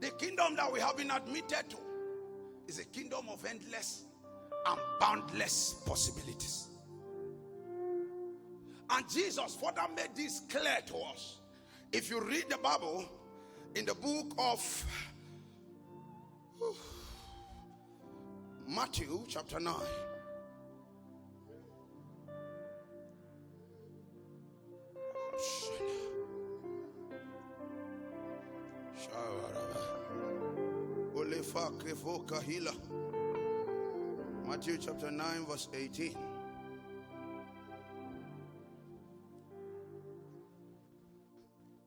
The kingdom that we have been admitted to is a kingdom of endless and boundless possibilities. And Jesus further made this clear to us. If you read the Bible in the book of Matthew chapter 9. Matthew chapter 9 verse 18.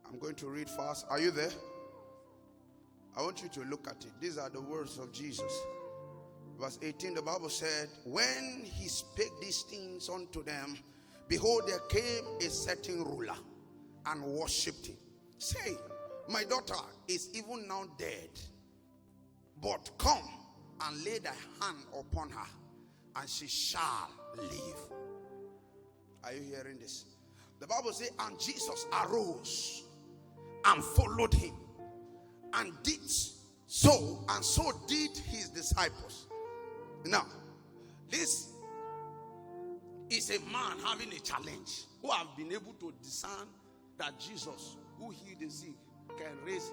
I'm going to read fast. Are you there? I want you to look at it. These are the words of Jesus. Verse 18, the Bible said, when he spake these things unto them, behold, there came a certain ruler and worshipped him, saying, my daughter is even now dead, but come and lay thy hand upon her, and she shall live. Are you hearing this? The Bible says, and Jesus arose and followed him, and did so, and so did his disciples. Now, this is a man having a challenge, who have been able to discern that Jesus, who healed the sick, can raise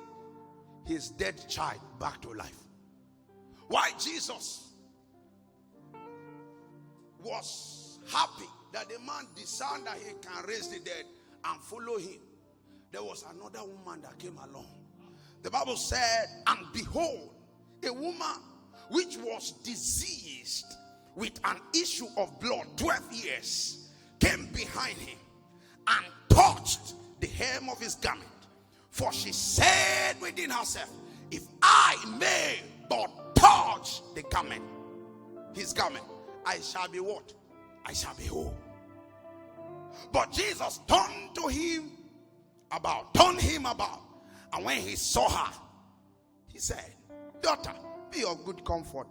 his dead child back to life. Why Jesus was happy that the man discerned that he can raise the dead and follow him, there was another woman that came along. The Bible said, and behold, a woman which was diseased with an issue of blood 12 years came behind him and touched the hem of his garment. For she said within herself, if I may but touch the garment, his garment, I shall be what? I shall be whole. But Jesus turned him about, and when he saw her, he said, daughter, be of good comfort.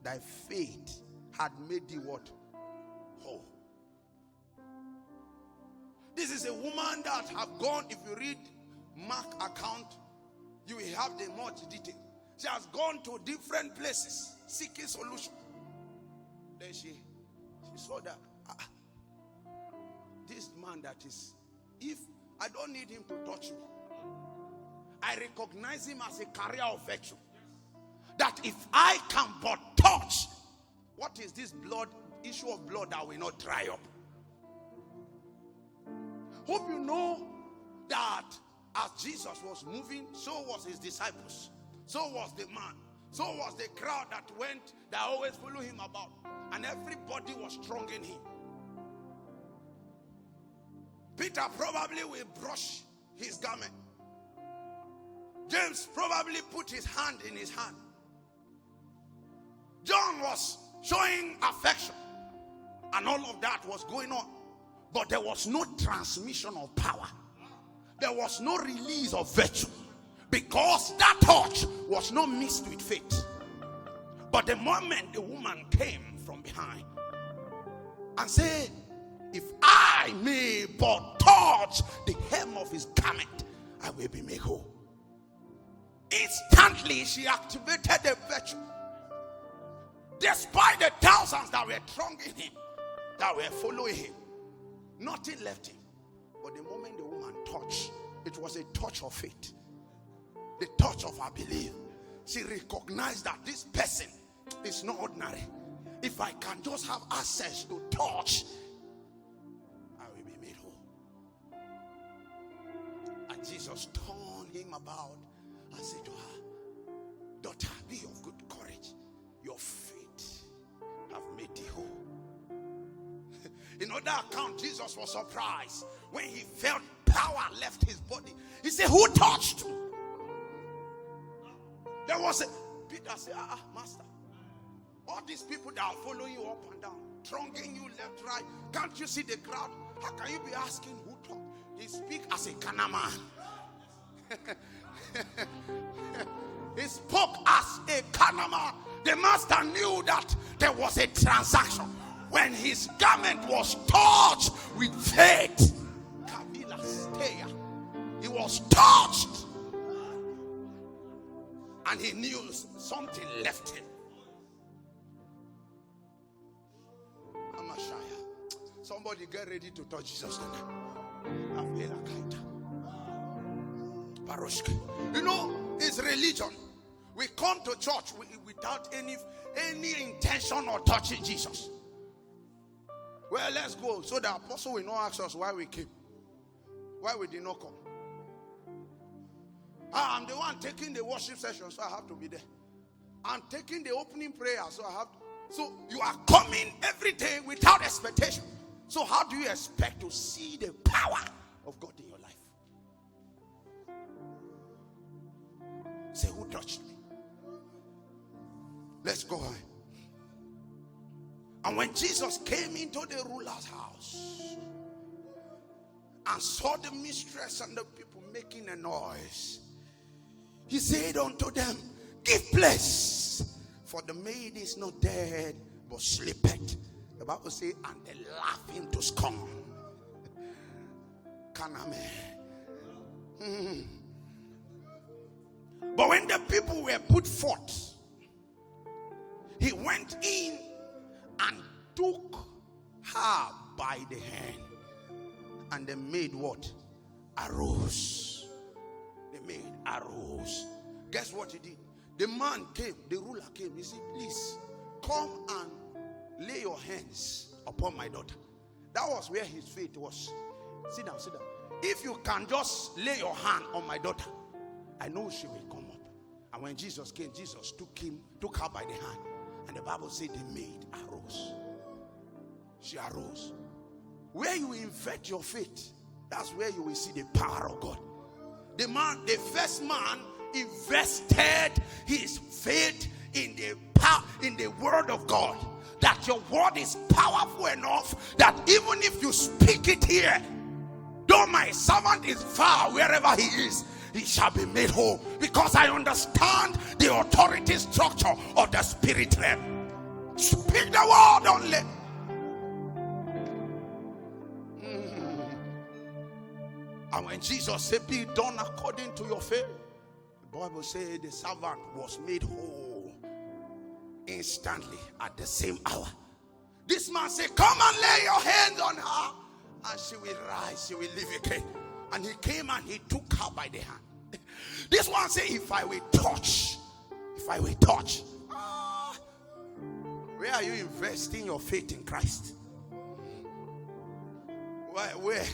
Thy faith had made thee what? Whole. This is a woman that have gone, if you read Mark account, you will have the much detail. She has gone to different places seeking solution. Then she saw that this man that is, if I don't need him to touch me, I recognize him as a carrier of virtue. That if I can but touch, what is this blood, issue of blood that will not dry up? Hope you know that as Jesus was moving, so was his disciples, so was the man, so was the crowd that went, that always follow him about, and everybody was strong in him. Peter probably will brush his garment. James probably put his hand in his hand. John was showing affection, and all of that was going on, but there was no transmission of power. There was no release of virtue, because that touch was not mixed with faith. But the moment the woman came from behind and said, if I may but touch the hem of his garment, I will be made whole. Instantly she activated the virtue. Despite the thousands that were thronging him, that were following him, nothing left him. But the moment the woman touched, it was a touch of faith, the touch of her belief. She recognized that this person is not ordinary. If I can just have access to touch, I will be made whole. And Jesus turned him about and said to her, daughter, be of good courage. Your faith have made thee whole. In other account, Jesus was surprised when he felt power left his body. He said, who touched me? There was a Peter said, master, all these people that are following you up and down, thronging you left, right, can't you see the crowd? How can you be asking who touched? He speaks as a Ghana man. He spoke as a Ghana man. The master knew that there was a transaction. When his garment was touched with faith, he was touched. And he knew something left him. Somebody get ready to touch Jesus tonight. You know, it's religion. We come to church without any intention of touching Jesus. Well, let's go so the apostle will not ask us why we came. Why we did not come. I'm the one taking the worship session, so I have to be there. I'm taking the opening prayer, so I have to. So you are coming every day without expectation. So how do you expect to see the power of God in your life? Say, who touched me? Let's go on. And when Jesus came into the ruler's house and saw the mistress and the people making a noise, he said unto them, give place, for the maid is not dead, but sleepeth. The Bible says, and they laugh him to scorn. But when the people were put forth, he went in and took her by the hand. And the maid what? Arose. The maid arose. Guess what he did? The man came, the ruler came. He said, please come and lay your hands upon my daughter. That was where his faith was. Sit down, sit down. If you can just lay your hand on my daughter, I know she will come up. And when Jesus came, Jesus took her by the hand. And the Bible said the maid arose. She arose. Where you invest your faith, that's where you will see the power of God. The first man invested his faith in the power, in the word of God. That your word is powerful enough that even if you speak it here, though my servant is far, wherever he is, he shall be made whole. Because I understand the authority structure of the spirit realm. Speak the word only. And when Jesus said, be done according to your faith, the Bible says the servant was made whole instantly at the same hour. This man said, come and lay your hands on her and she will rise, she will live again. And he came and he took her by the hand. This one said, if I will touch. Where are you investing your faith in Christ? Where?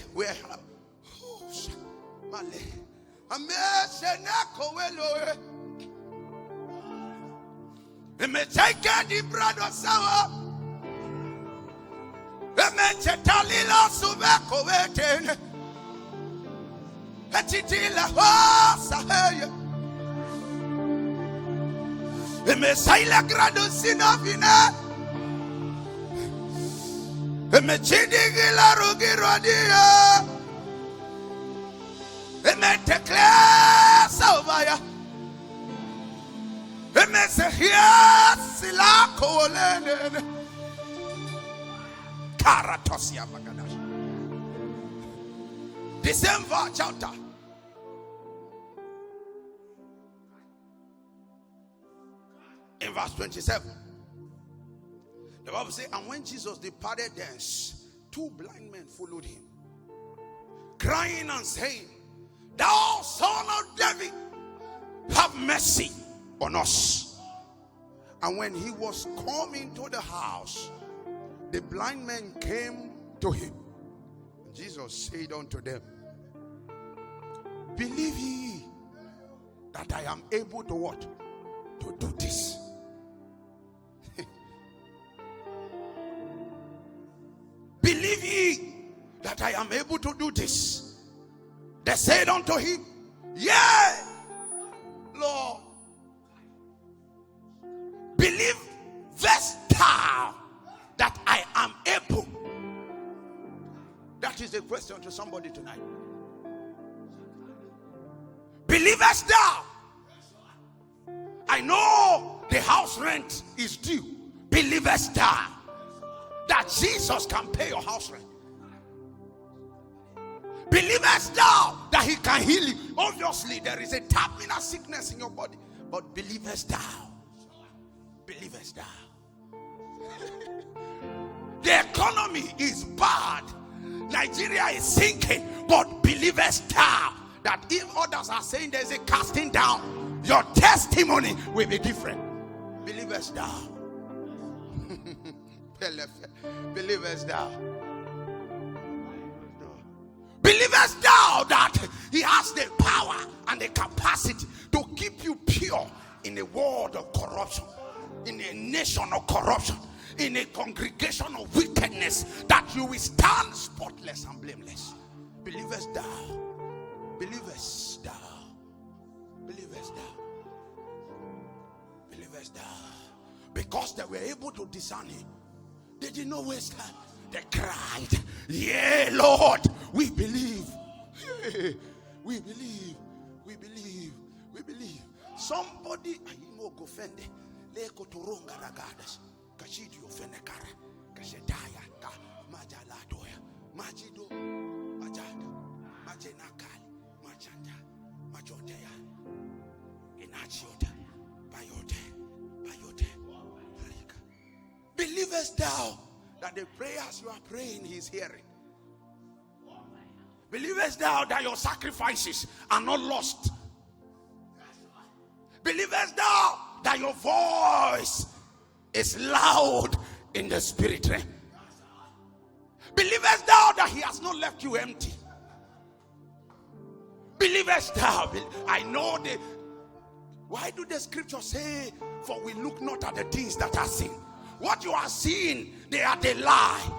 December chapter. In verse 27, the Bible says, and when Jesus departed thence, 2 blind men followed him, crying and saying, thou son of David, have mercy on us. And when he was coming to the house, the blind men came to him. Jesus said unto them, believe ye that I am able to what? To do this. Believe ye that I am able to do this. They said unto him, yea, Lord. Believe thou that I am able. That is the question to somebody tonight. Believest thou? I know the house rent is due. Believest thou that Jesus can pay your house rent? Believest thou that he can heal you? Obviously, there is a terminal sickness in your body, But believest thou? Believest thou? The economy is bad. Nigeria is sinking. But believest thou that if others are saying there's a casting down, your testimony will be different? Believest thou? Believest thou? Believest thou that he has the power and the capacity to keep you pure in a world of corruption, in a nation of corruption, in a congregation of wickedness, that you will stand spotless and blameless? Believest thou? Believest thou? Believest thou? Believest thou? Because they were able to discern him, they did not waste time. They cried, "Yeah, Lord, we believe. We believe. We believe. We believe." Somebody, go fende, le kotoronga ragadas, kashidio fenekara, kashetaya, majalatoya, majido, majada, majenakali, majanda, majotea, inachiota, bayote. Believest thou that the prayers you are praying he is hearing? Believest thou that your sacrifices are not lost? Believest thou that your voice is loud in the spirit realm? Believest thou that he has not left you empty? Believest thou? I know the. Why do the scriptures say, "For we look not at the things that are seen"? What you are seeing, they are the lie.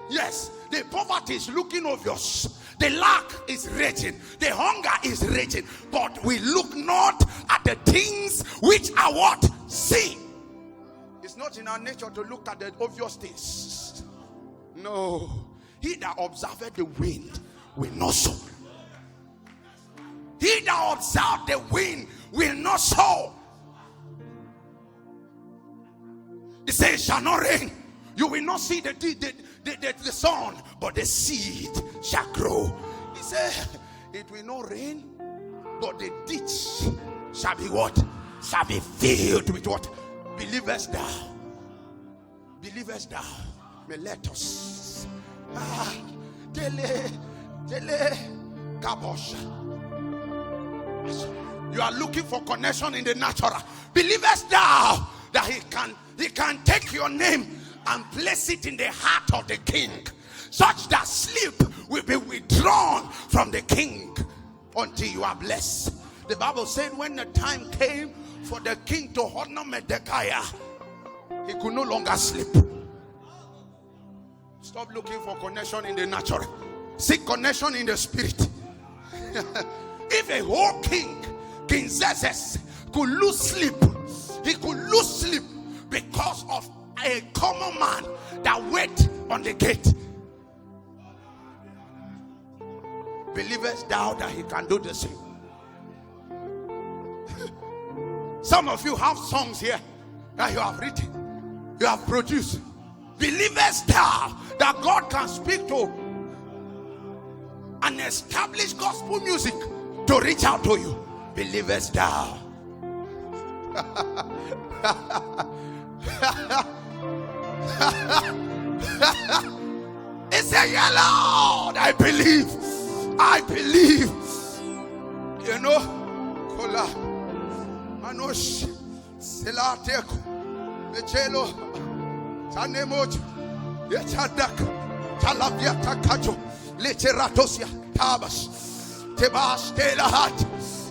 Yes, the poverty is looking obvious. The lack is raging. The hunger is raging. But we look not at the things which are what? Seen. It's not in our nature to look at the obvious things. No. He that observeth the wind will not sow. He that observeth the wind will not sow. He says, "It shall not rain." You will not see the sun, but the seed shall grow. He said, "It will not rain, but the ditch shall be what? Shall be filled with what? Believest thou? Believest thou? Meletos. You are looking for connection in the natural. Believest thou that he can take your name and place it in the heart of the king, such that sleep will be withdrawn from the king until you are blessed? The Bible said when the time came for the king to honor Mordecai, he could no longer sleep. Stop looking for connection in the natural. Seek connection in the spirit. If a whole king, King Xerxes, could lose sleep, he could lose sleep because of a common man that wait on the gate. Believest thou that he can do the same? Some of you have songs here that you have written, you have produced. Believest thou that God can speak to and establish gospel music to reach out to you? Believest thou? He said, "Yeah, Lord, I believe. I believe." You know, Kola Manosh Selateko Mechelo Tanemoch Yetadak Talavia Takajo Lecheratosia Tabas Tebas Telahat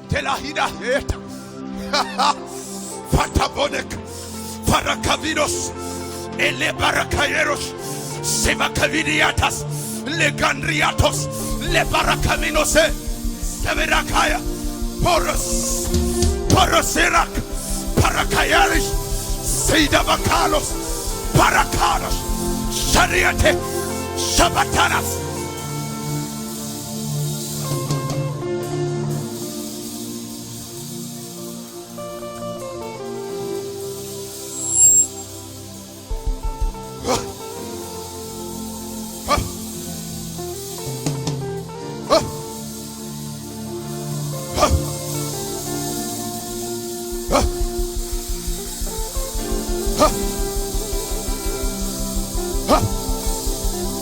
Telahida Fatabonek Farakavidos Ele Baracayeros Sevakavidiatas Legandriatos Le Baracaminos Severakaya Poros Poroserac Paracayaris Seida Bacalos Paracanos Shariate Shabatanas.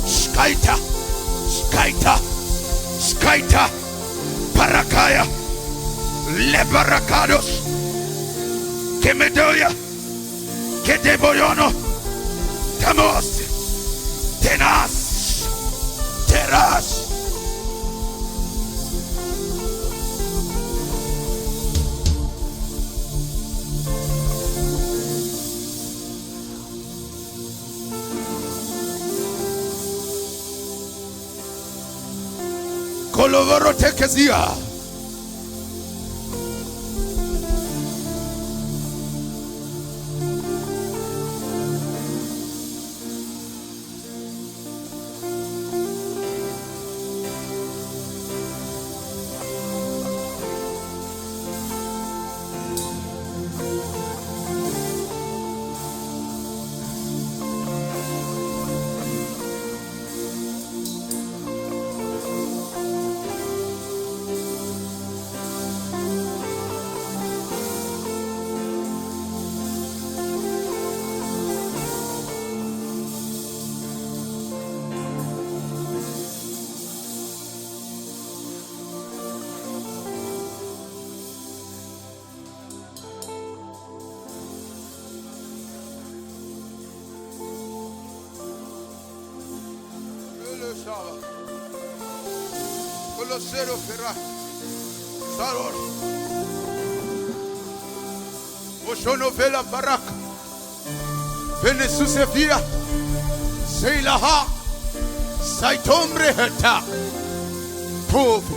Skaita, skaita, skaita, parakaya, lebarakados, kemedoya, kedeboyono, tamos, tenas, teras. Kolovoro tekezia. Colosero ferra. Saror. Oshono vela baraka. Venesusefia. Seilaha. Saitombre heta. Pove.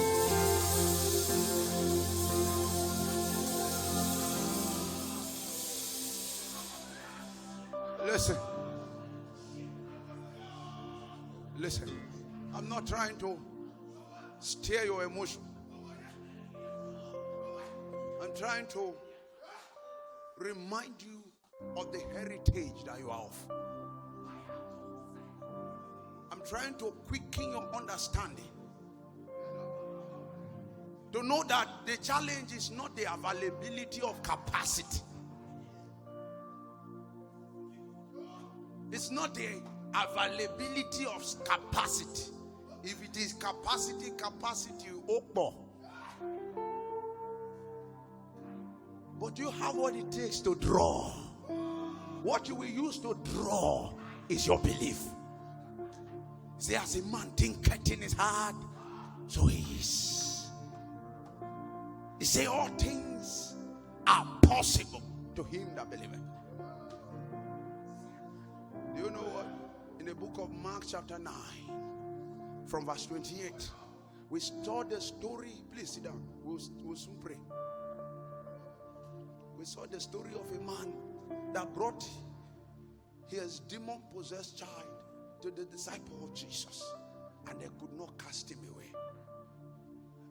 Listen. Listen. I'm not trying to steer your emotion. I'm trying to remind you of the heritage that you are of. I'm trying to quicken your understanding. To know that the challenge is not the availability of capacity. It's not the availability of capacity. If it is capacity, Ogbe. But you have what it takes to draw. What you will use to draw is your belief. See, as a man thinketh in his heart, so he is. He say all things are possible to him that believeth. Do you know what? In the book of Mark chapter 9, from verse 28, we saw the story. Please sit down. We'll soon pray. We saw the story of a man that brought his demon-possessed child to the disciple of Jesus, and they could not cast him away.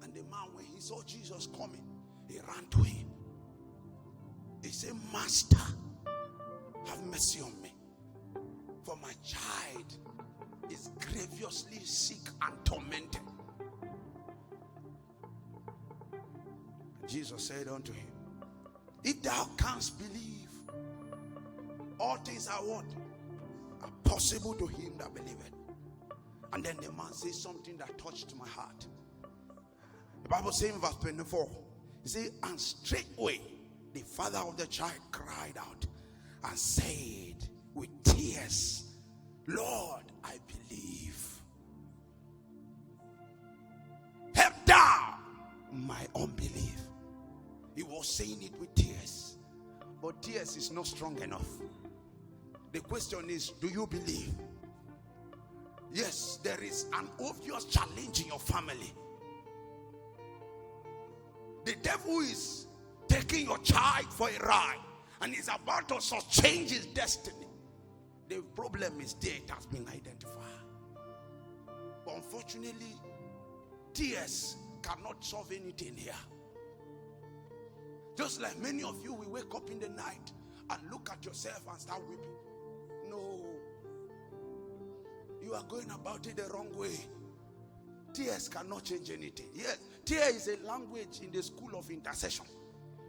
And the man, when he saw Jesus coming, he ran to him. He said, "Master, have mercy on me, for my child is grievously sick and tormented." Jesus said unto him, "If thou canst believe, all things are what? Are possible to him that believeth." And then the man says something that touched my heart. The Bible says in verse 24, he says, "And straightway the father of the child cried out and said with tears, Lord, I believe. Help thou my unbelief." He was saying it with tears, but tears is not strong enough. The question is, do you believe? Yes, there is an obvious challenge in your family. The devil is taking your child for a ride and is about to change his destiny. The problem is there, it has been identified. But unfortunately, tears cannot solve anything here. Just like many of you will wake up in the night and look at yourself and start weeping. No, you are going about it the wrong way. Tears cannot change anything. Yes, tear is a language in the school of intercession.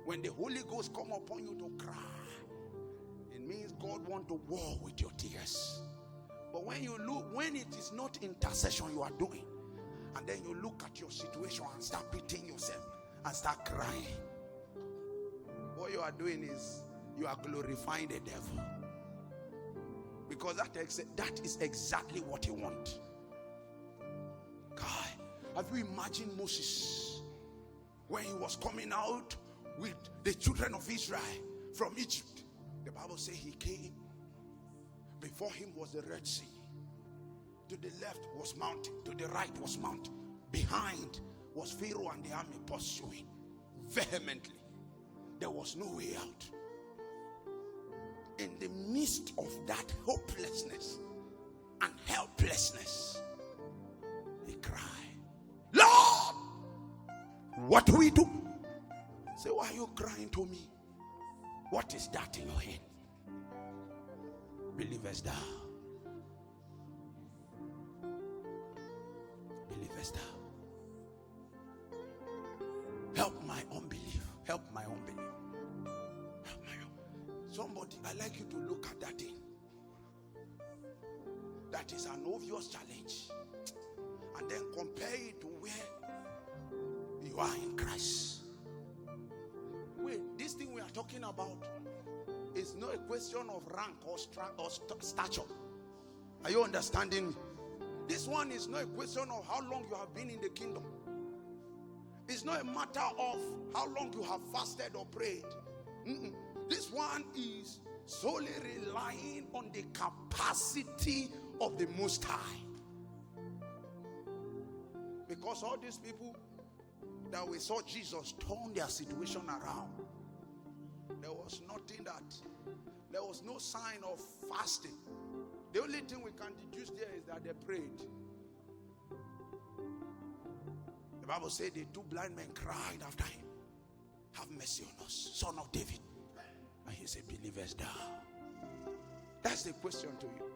When the Holy Ghost come upon you to cry, it means God want to war with your tears. But when you look, when it is not intercession you are doing, and then you look at your situation and start pitying yourself and start crying, what you are doing is you are glorifying the devil. Because that is exactly what he wants. God, have you imagined Moses when he was coming out with the children of Israel from Egypt? The Bible says he came. Before him was the Red Sea. To the left was mountain. To the right was mountain. Behind was Pharaoh and the army pursuing vehemently. There was no way out. In the midst of that hopelessness and helplessness, he cried, Lord, what do we do? Say, why are you crying to me? What is that in your hand? Believest thou? Believest thou? Help my unbelief. Help my unbelief. Help my unbelief. Somebody, I like you to look at that thing. That is an obvious challenge. And then compare it to where you are in Christ. Wait, this thing we are talking about is not a question of rank or stature. Are you understanding? This one is not a question of how long you have been in the kingdom. It's not a matter of how long you have fasted or prayed. This one is solely relying on the capacity of the Most High. Because all these people that we saw Jesus turn their situation around, there was nothing there was no sign of fasting. The only thing we can deduce there is that they prayed. The Bible said the two blind men cried after him, have mercy on us, son of David. And he said, believest thou? That's the question to you.